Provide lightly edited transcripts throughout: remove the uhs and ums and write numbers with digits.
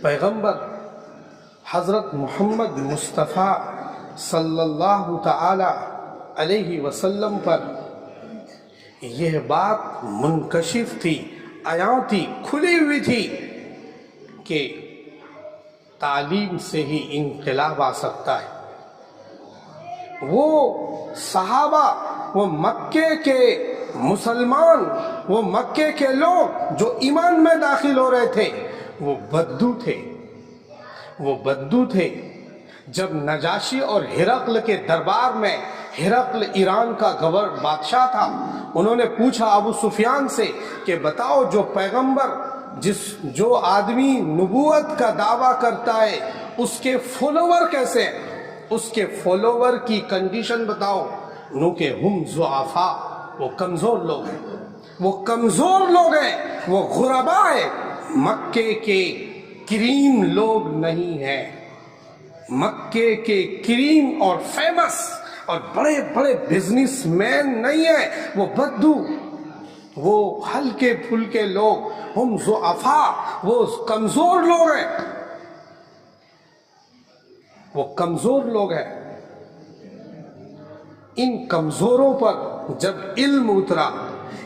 پیغمبر حضرت محمد مصطفیٰ صلی اللہ تعالی علیہ وسلم پر یہ بات منکشف تھی، عیاں تھی، کھلی ہوئی تھی کہ تعلیم سے ہی انقلاب آ سکتا ہے۔ وہ صحابہ، وہ مکے کے مسلمان، وہ مکے کے لوگ جو ایمان میں داخل ہو رہے تھے، وہ بدو تھے۔ جب نجاشی اور ہرقل کے دربار میں، ہرقل ایران کا بادشاہ تھا، انہوں نے پوچھا ابو سفیان سے کہ بتاؤ جو پیغمبر، جو آدمی نبوت کا دعویٰ کرتا ہے، اس کے فالوور کیسے ہیں؟ اس کے فالوور کی کنڈیشن بتاؤ۔ نو کہ ہم ضعفاء، وہ کمزور لوگ ہیں، وہ غرباء ہیں، مکے کے کریم لوگ نہیں ہیں، مکے کے کریم اور فیمس اور بڑے بڑے بزنس مین نہیں ہیں، وہ بدو، وہ ہلکے پھلکے لوگ، ہم ضعفاء، وہ کمزور لوگ ہیں۔ ان کمزوروں پر جب علم اترا،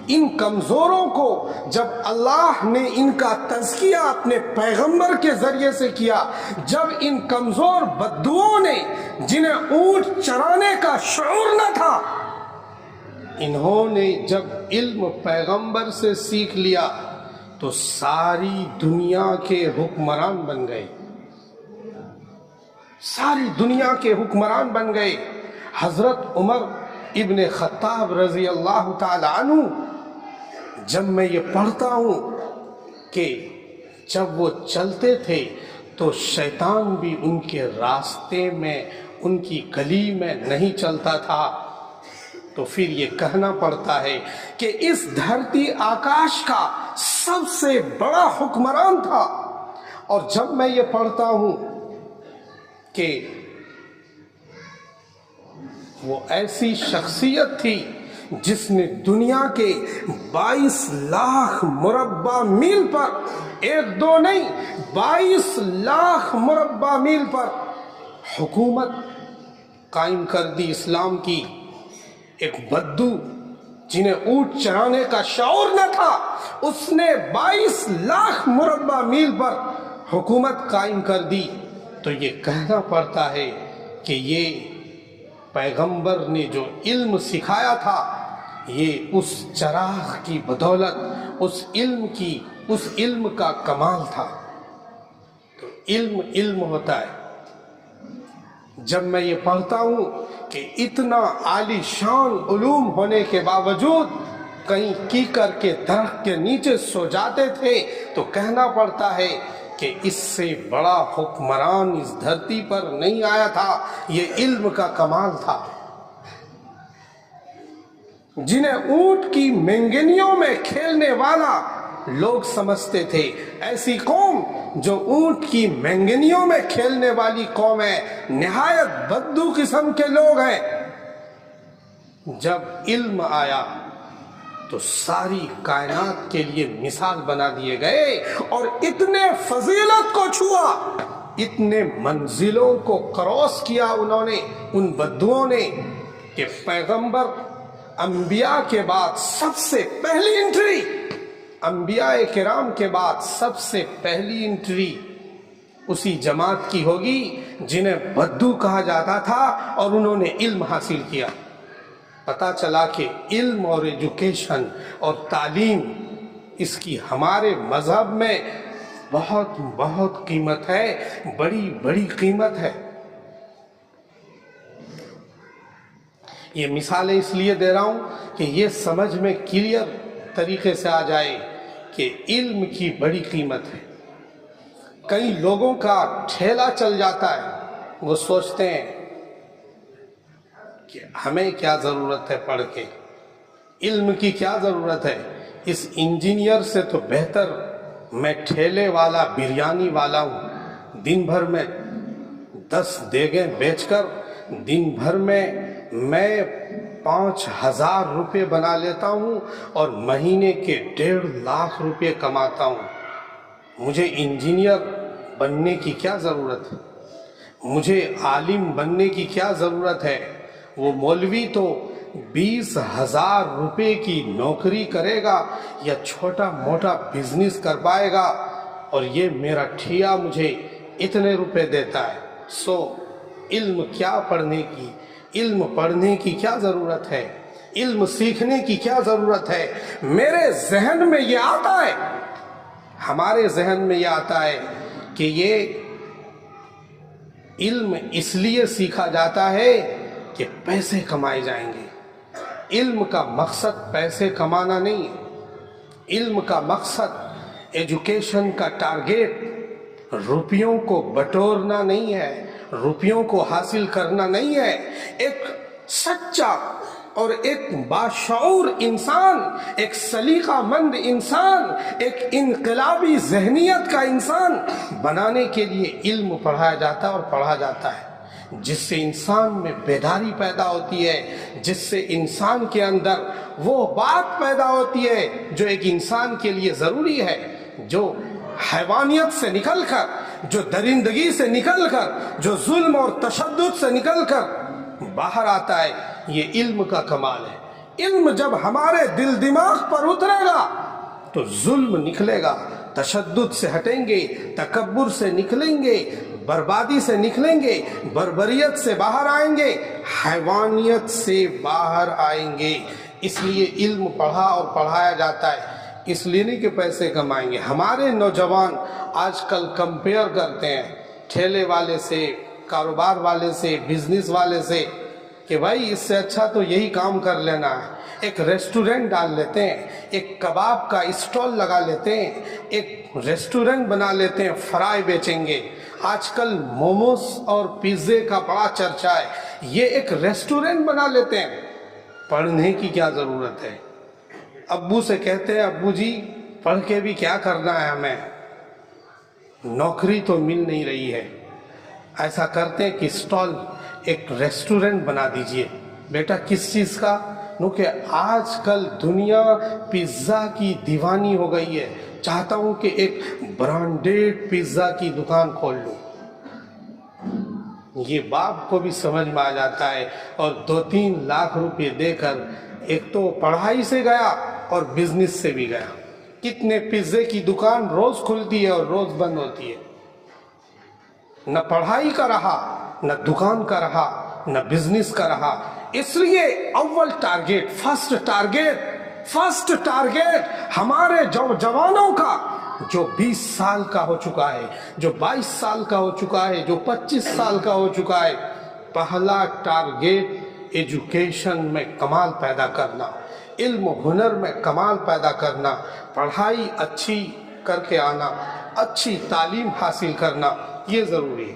ان کمزوروں کو جب اللہ نے ان کا تزکیہ اپنے پیغمبر کے ذریعے سے کیا، جب ان کمزور بدوؤں نے، جنہیں اونٹ چرانے کا شعور نہ تھا، انہوں نے جب علم پیغمبر سے سیکھ لیا تو ساری دنیا کے حکمران بن گئے، ساری دنیا کے حکمران بن گئے۔ حضرت عمر ابن خطاب رضی اللہ تعالی عنہ، جب میں یہ پڑھتا ہوں کہ جب وہ چلتے تھے تو شیطان بھی ان کے راستے میں، ان کی گلی میں نہیں چلتا تھا، تو پھر یہ کہنا پڑتا ہے کہ اس دھرتی آکاش کا سب سے بڑا حکمران تھا۔ اور جب میں یہ پڑھتا ہوں کہ وہ ایسی شخصیت تھی جس نے دنیا کے 22 لاکھ مربع میل پر، ایک دو نہیں، 22 لاکھ مربع میل پر حکومت قائم کر دی اسلام کی۔ ایک بدو جنہیں اونٹ چرانے کا شعور نہ تھا، اس نے 22 لاکھ مربع میل پر حکومت قائم کر دی۔ تو یہ کہنا پڑتا ہے کہ یہ پیغمبر نے جو علم سکھایا تھا، یہ اس چراغ کی بدولت، اس علم کا کمال تھا۔ تو علم ہوتا ہے۔ جب میں یہ پڑھتا ہوں کہ اتنا عالی شان علوم ہونے کے باوجود کہیں کیکر کے درخت کے نیچے سو جاتے تھے، تو کہنا پڑتا ہے کہ اس سے بڑا حکمران اس دھرتی پر نہیں آیا تھا۔ یہ علم کا کمال تھا۔ جنہیں اونٹ کی مینگنیوں میں کھیلنے والا لوگ سمجھتے تھے، ایسی قوم جو اونٹ کی مینگنیوں میں کھیلنے والی قوم ہے، نہایت بدو قسم کے لوگ ہیں۔ جب علم آیا تو ساری کائنات کے لیے مثال بنا دیے گئے، اور اتنے فضیلت کو چھوا، اتنے منزلوں کو کراس کیا انہوں نے، ان بدوؤں نے، کہ پیغمبر انبیاء کے بعد سب سے پہلی انٹری، انبیاء کرام کے بعد سب سے پہلی انٹری اسی جماعت کی ہوگی جنہیں بدو کہا جاتا تھا، اور انہوں نے علم حاصل کیا۔ پتا چلا کہ علم اور ایجوکیشن اور تعلیم، اس کی ہمارے مذہب میں بہت بہت قیمت ہے، بڑی بڑی قیمت ہے۔ یہ مثالیں اس لیے دے رہا ہوں کہ یہ سمجھ میں کلیئر طریقے سے آ جائے کہ علم کی بڑی قیمت ہے۔ کئی لوگوں کا ٹھیلا چل جاتا ہے، وہ سوچتے ہیں کہ ہمیں کیا ضرورت ہے پڑھ کے، علم کی کیا ضرورت ہے، اس انجینئر سے تو بہتر میں ٹھیلے والا، بریانی والا ہوں، دن بھر میں 10 دیگیں بیچ کر دن بھر میں 5,000 روپے بنا لیتا ہوں اور مہینے کے 1.5 لاکھ روپے کماتا ہوں۔ مجھے انجینئر بننے کی کیا ضرورت ہے؟ مجھے عالم بننے کی کیا ضرورت ہے؟ وہ مولوی تو 20,000 روپے کی نوکری کرے گا یا چھوٹا موٹا بزنس کر پائے گا، اور یہ میرا ٹھیا مجھے اتنے روپے دیتا ہے۔ سو علم کیا پڑھنے کی، علم پڑھنے کی کیا ضرورت ہے؟ علم سیکھنے کی کیا ضرورت ہے؟ میرے ذہن میں یہ آتا ہے، ہمارے ذہن میں یہ آتا ہے کہ یہ علم اس لیے سیکھا جاتا ہے کہ پیسے کمائے جائیں گے۔ علم کا مقصد پیسے کمانا نہیں ہے، علم کا مقصد، ایجوکیشن کا ٹارگیٹ روپیوں کو بٹورنا نہیں ہے، روپیوں کو حاصل کرنا نہیں ہے۔ ایک سچا اور ایک باشعور انسان، ایک سلیقہ مند انسان، ایک انقلابی ذہنیت کا انسان بنانے کے لیے علم پڑھایا جاتا ہے اور پڑھا جاتا ہے، جس سے انسان میں بیداری پیدا ہوتی ہے، جس سے انسان کے اندر وہ بات پیدا ہوتی ہے جو ایک انسان کے لیے ضروری ہے، جو حیوانیت سے نکل کر، جو درندگی سے نکل کر، جو ظلم اور تشدد سے نکل کر باہر آتا ہے۔ یہ علم کا کمال ہے۔ علم جب ہمارے دل دماغ پر اترے گا تو ظلم نکلے گا، تشدد سے ہٹیں گے، تکبر سے نکلیں گے، بربادی سے نکلیں گے، بربریت سے باہر آئیں گے، حیوانیت سے باہر آئیں گے۔ اس لیے علم پڑھا اور پڑھایا جاتا ہے، اس لیے نہیں کہ پیسے کمائیں گے۔ ہمارے نوجوان آج کل کمپیئر کرتے ہیں ٹھیلے والے سے، کاروبار والے سے، بزنس والے سے، کہ بھائی اس سے اچھا تو یہی کام کر لینا ہے۔ ایک ریسٹورنٹ ڈال لیتے ہیں، ایک کباب کا اسٹال لگا لیتے ہیں، ایک ریسٹورنٹ بنا لیتے ہیں، فرائی بیچیں گے۔ آج کل موموز اور پیزے کا بڑا چرچا ہے، یہ ایک ریسٹورنٹ بنا لیتے ہیں۔ پڑھنے کی کیا ضرورت ہے؟ ابو سے کہتے ہیں ابو جی پڑھ کے بھی کیا کرنا ہے ہمیں، نوکری تو مل نہیں رہی ہے۔ ایسا کرتے ہیں کہ اسٹال، ایک ریسٹورنٹ بنا دیجئے۔ بیٹا کس چیز کا؟ کہ آج کل دنیا پیزا کی دیوانی ہو گئی ہے، چاہتا ہوں کہ ایک برانڈیڈ پیزا کی دکان کھول لوں۔ یہ باپ کو بھی سمجھ میں آ جاتا ہے، اور 2-3 لاکھ روپے دے کر ایک تو پڑھائی سے گیا اور بزنس سے بھی گیا۔ کتنے پیزے کی دکان روز کھلتی ہے اور روز بند ہوتی ہے۔ نہ پڑھائی کا رہا، نہ دکان کا رہا، نہ بزنس کا رہا۔ اس لیے اول ٹارگیٹ، فرسٹ ٹارگیٹ ہمارے جوانوں کا، جو 20 سال کا ہو چکا ہے، جو 22 سال کا ہو چکا ہے، جو 25 سال کا ہو چکا ہے، پہلا ٹارگیٹ ایجوکیشن میں کمال پیدا کرنا، علم و ہنر میں کمال پیدا کرنا، پڑھائی اچھی کر کے آنا، اچھی تعلیم حاصل کرنا، یہ ضروری ہے۔